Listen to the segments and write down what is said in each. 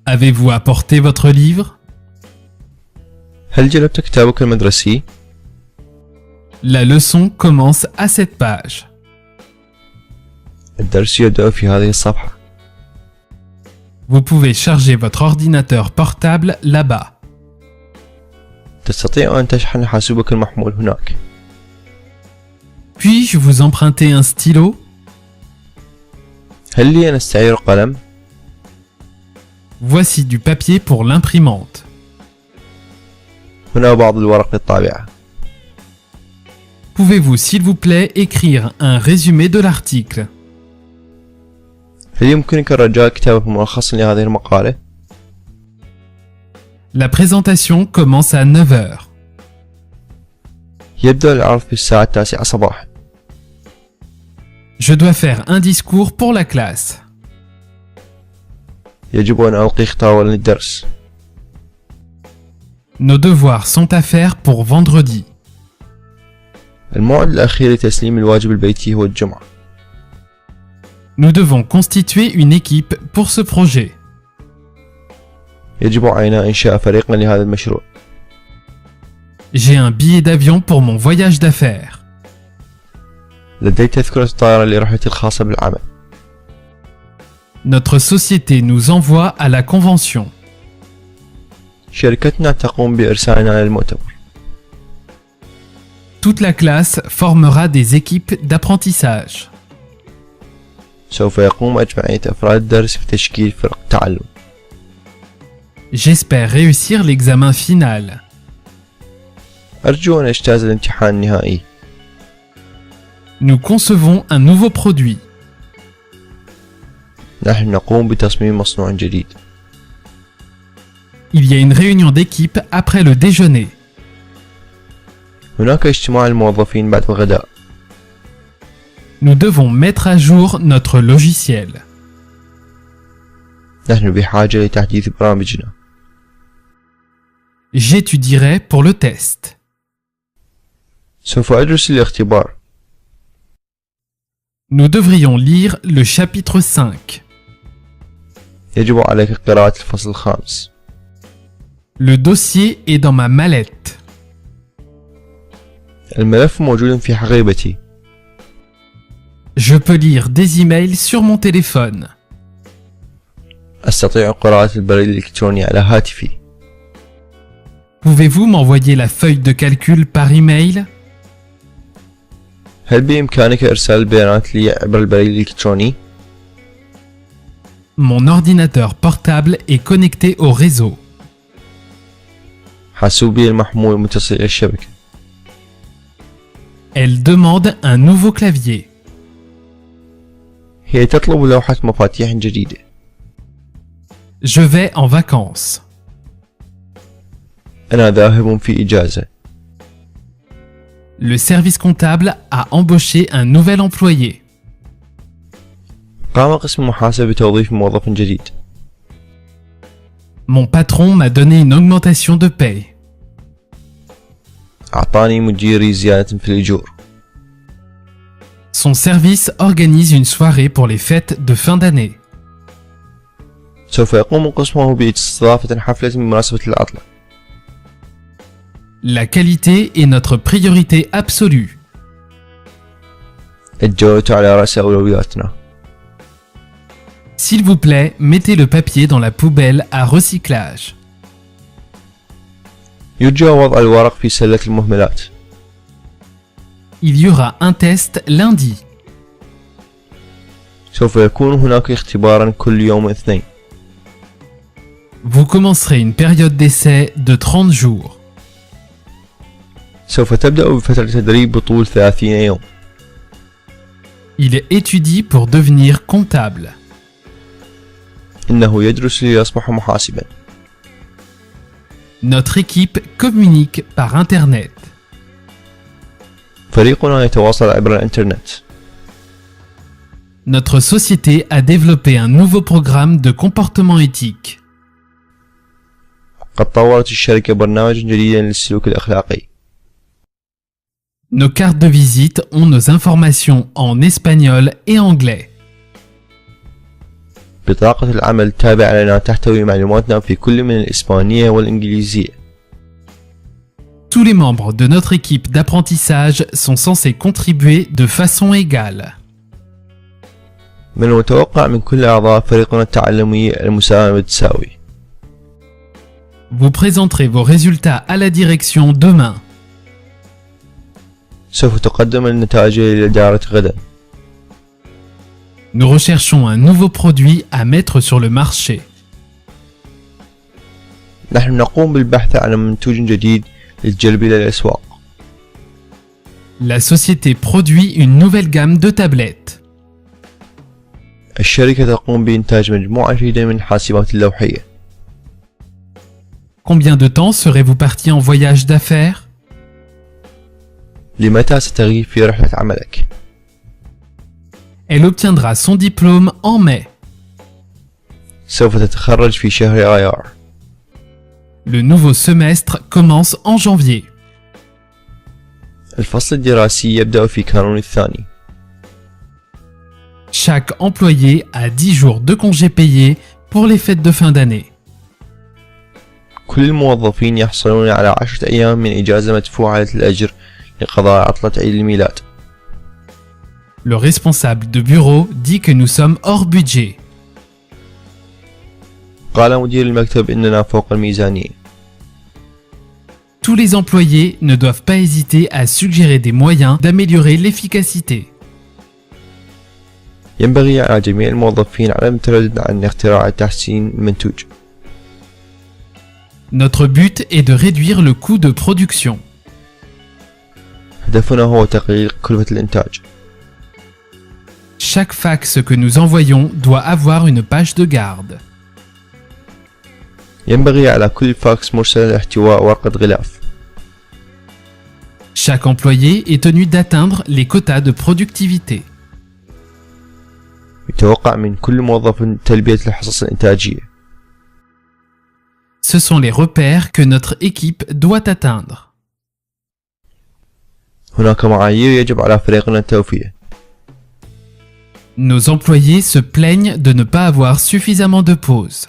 Avez-vous apporté votre livre? هل جلبت كتابك المدرسي؟ La leçon commence à cette page. الدرس يبدأ في هذه الصفحة. Vous pouvez charger votre ordinateur portable là-bas. تستطيع أن تشحن حاسوبك المحمول هناك. Puis-je vous emprunter un stylo? هل لي أن أستعير قلم؟ Voici du papier pour l'imprimante. هنا بعض الورق للطابعة. Pouvez-vous s'il vous plaît écrire un résumé de l'article? هل يمكنك الرجاء كتابة ملخص لهذه المقالة؟ La présentation commence à 9 heures. يبدأ العرض في الساعة 9 صباحا. Je dois faire un discours pour la classe. يجب أن ألقي خطابا للدرس. Nos devoirs sont à faire pour vendredi. الموعد الأخير لتسليم الواجب البيتي هو الجمعة. Nous devons constituer une équipe pour ce projet. يجب علينا إنشاء فريقا لهذا المشروع. J'ai un billet d'avion pour mon voyage d'affaires. لدي تذكرة طائرة لرحلتي الخاصة بالعمل. Notre société nous envoie à la convention. شركتنا تقوم بإرسالنا للمؤتمر. Toute la classe formera des équipes d'apprentissage. سوف يقوم أجمعية أفراد الدرس بتشكيل فرق تعلم. J'espère réussir l'examen final. أرجو أن أجتاز الامتحان النهائي. Nous concevons un nouveau produit. نحن نقوم بتصميم مصنوع جديد. Il y a une réunion d'équipe après le déjeuner. هناك اجتماع الموظفين بعد الغداء. Nous devons mettre à jour notre logiciel. نحن بحاجة لتحديث برامجنا. J'étudierai pour le test. سوف أدرس الاختبار. Nous devrions lire le chapitre 5. يجب عليك قراءة الفصل الخامس. Le dossier est dans ma mallette. الملف موجود في حقيبتي. Je peux lire des emails sur mon téléphone. أستطيع قراءة البريد الإلكتروني على هاتفي. Pouvez-vous m'envoyer la feuille de calcul par email? هل بإمكانك إرسال البيانات لي عبر البريد الإلكتروني؟ Mon ordinateur portable est connecté au réseau. حاسوبي المحمول متصل إلى الشبكة. Elle demande un nouveau clavier. هي تطلب لوحة مفاتيح جديدة. Je vais en vacances. أنا ذاهب في إجازة. Le service comptable a embauché un nouvel employé. قام قسم المحاسبة بتوظيف موظف جديد. Mon patron m'a donné une augmentation de paye. أعطاني مديري زيادة في الأجور. Son service organise une soirée pour les fêtes de fin d'année. سوف يقوم قسمه باستضافة حفلة بمناسبة العطلة. La qualité est notre priorité absolue. الجودة على رأس أولوياتنا. S'il vous plaît, mettez le papier dans la poubelle à recyclage. يرجى وضع الورق في سلة المهملات. Il y aura un test lundi. سوف يكون هناك اختبارا كل يوم اثنين. Vous commencerez une période d'essai de 30 jours. سوف تبدأ بفترة تدريب بطول 30 يوم. Il étudie pour devenir comptable. إنه يدرس ليصبح محاسبا. Notre équipe communique par Internet. فريقنا يتواصل عبر الإنترنت. Notre société a développé un nouveau programme de comportement éthique. قد طورت الشركة برنامجا جديدا للسلوك الأخلاقي. Nos cartes de visite ont nos informations en espagnol et anglais. بطاقة العمل التابعة لنا تحتوي معلوماتنا في كل من الإسبانية والإنجليزية. Tous les membres de notre équipe d'apprentissage sont censés contribuer de façon égale. من المتوقع من كل أعضاء فريقنا التعلمي المساهمة بالتساوي. Vous présenterez vos résultats à la direction demain. سوف تقدم النتائج للإدارة غدا. Nous recherchons un nouveau produit à mettre sur le marché. نحن نقوم بالبحث عن منتوج جديد للجلب إلى الأسواق. La société produit une nouvelle gamme de tablettes. الشركة تقوم بإنتاج مجموعة جديدة من الحاسبات اللوحية. Combien de temps serez-vous parti en voyage d'affaires? لمتى ستغيب في رحلة عملك؟ Elle obtiendra son diplôme en mai. سوف تتخرج في شهر آيار. Le nouveau semestre commence en janvier. الفصل الدراسي يبدأ في كانون الثاني. Chaque employé a 10 jours de congés payés pour les fêtes de fin d'année. كل الموظفين يحصلون على 10 أيام من إجازة مدفوعة الأجر لقضاء عطلة عيد الميلاد. Le responsable de bureau dit que nous sommes hors budget. قال مدير المكتب إننا فوق الميزانية. Tous les employés ne doivent pas hésiter à suggérer des moyens d'améliorer l'efficacité. ينبغي على جميع الموظفين عدم التردد عن اختراع تحسين المنتوج. Notre but est de réduire le coût de production. هدفنا هو تقليل كلفة الإنتاج. Chaque fax que nous envoyons doit avoir une page de garde. ينبغي على كل فاكس مرسل احتواء ورقة غلاف. Chaque employé est tenu d'atteindre les quotas de productivité. يتوقع من كل موظف تلبية الحصص الإنتاجية. Ce sont les repères que notre équipe doit atteindre. هناك معايير يجب على فريقنا التوفية. Nos employés se plaignent de ne pas avoir suffisamment de pauses.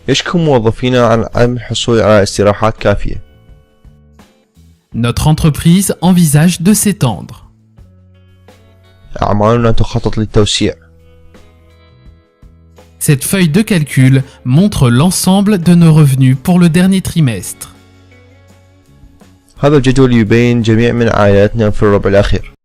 يشكو موظفينا عن عدم الحصول على استراحات كافية. Notre entreprise envisage de s'étendre. أعمالنا تخطط للتوسيع. Cette feuille de calcul montre l'ensemble de nos revenus pour le dernier trimestre. هذا الجدول يبين جميع من عائلاتنا في الربع الأخير.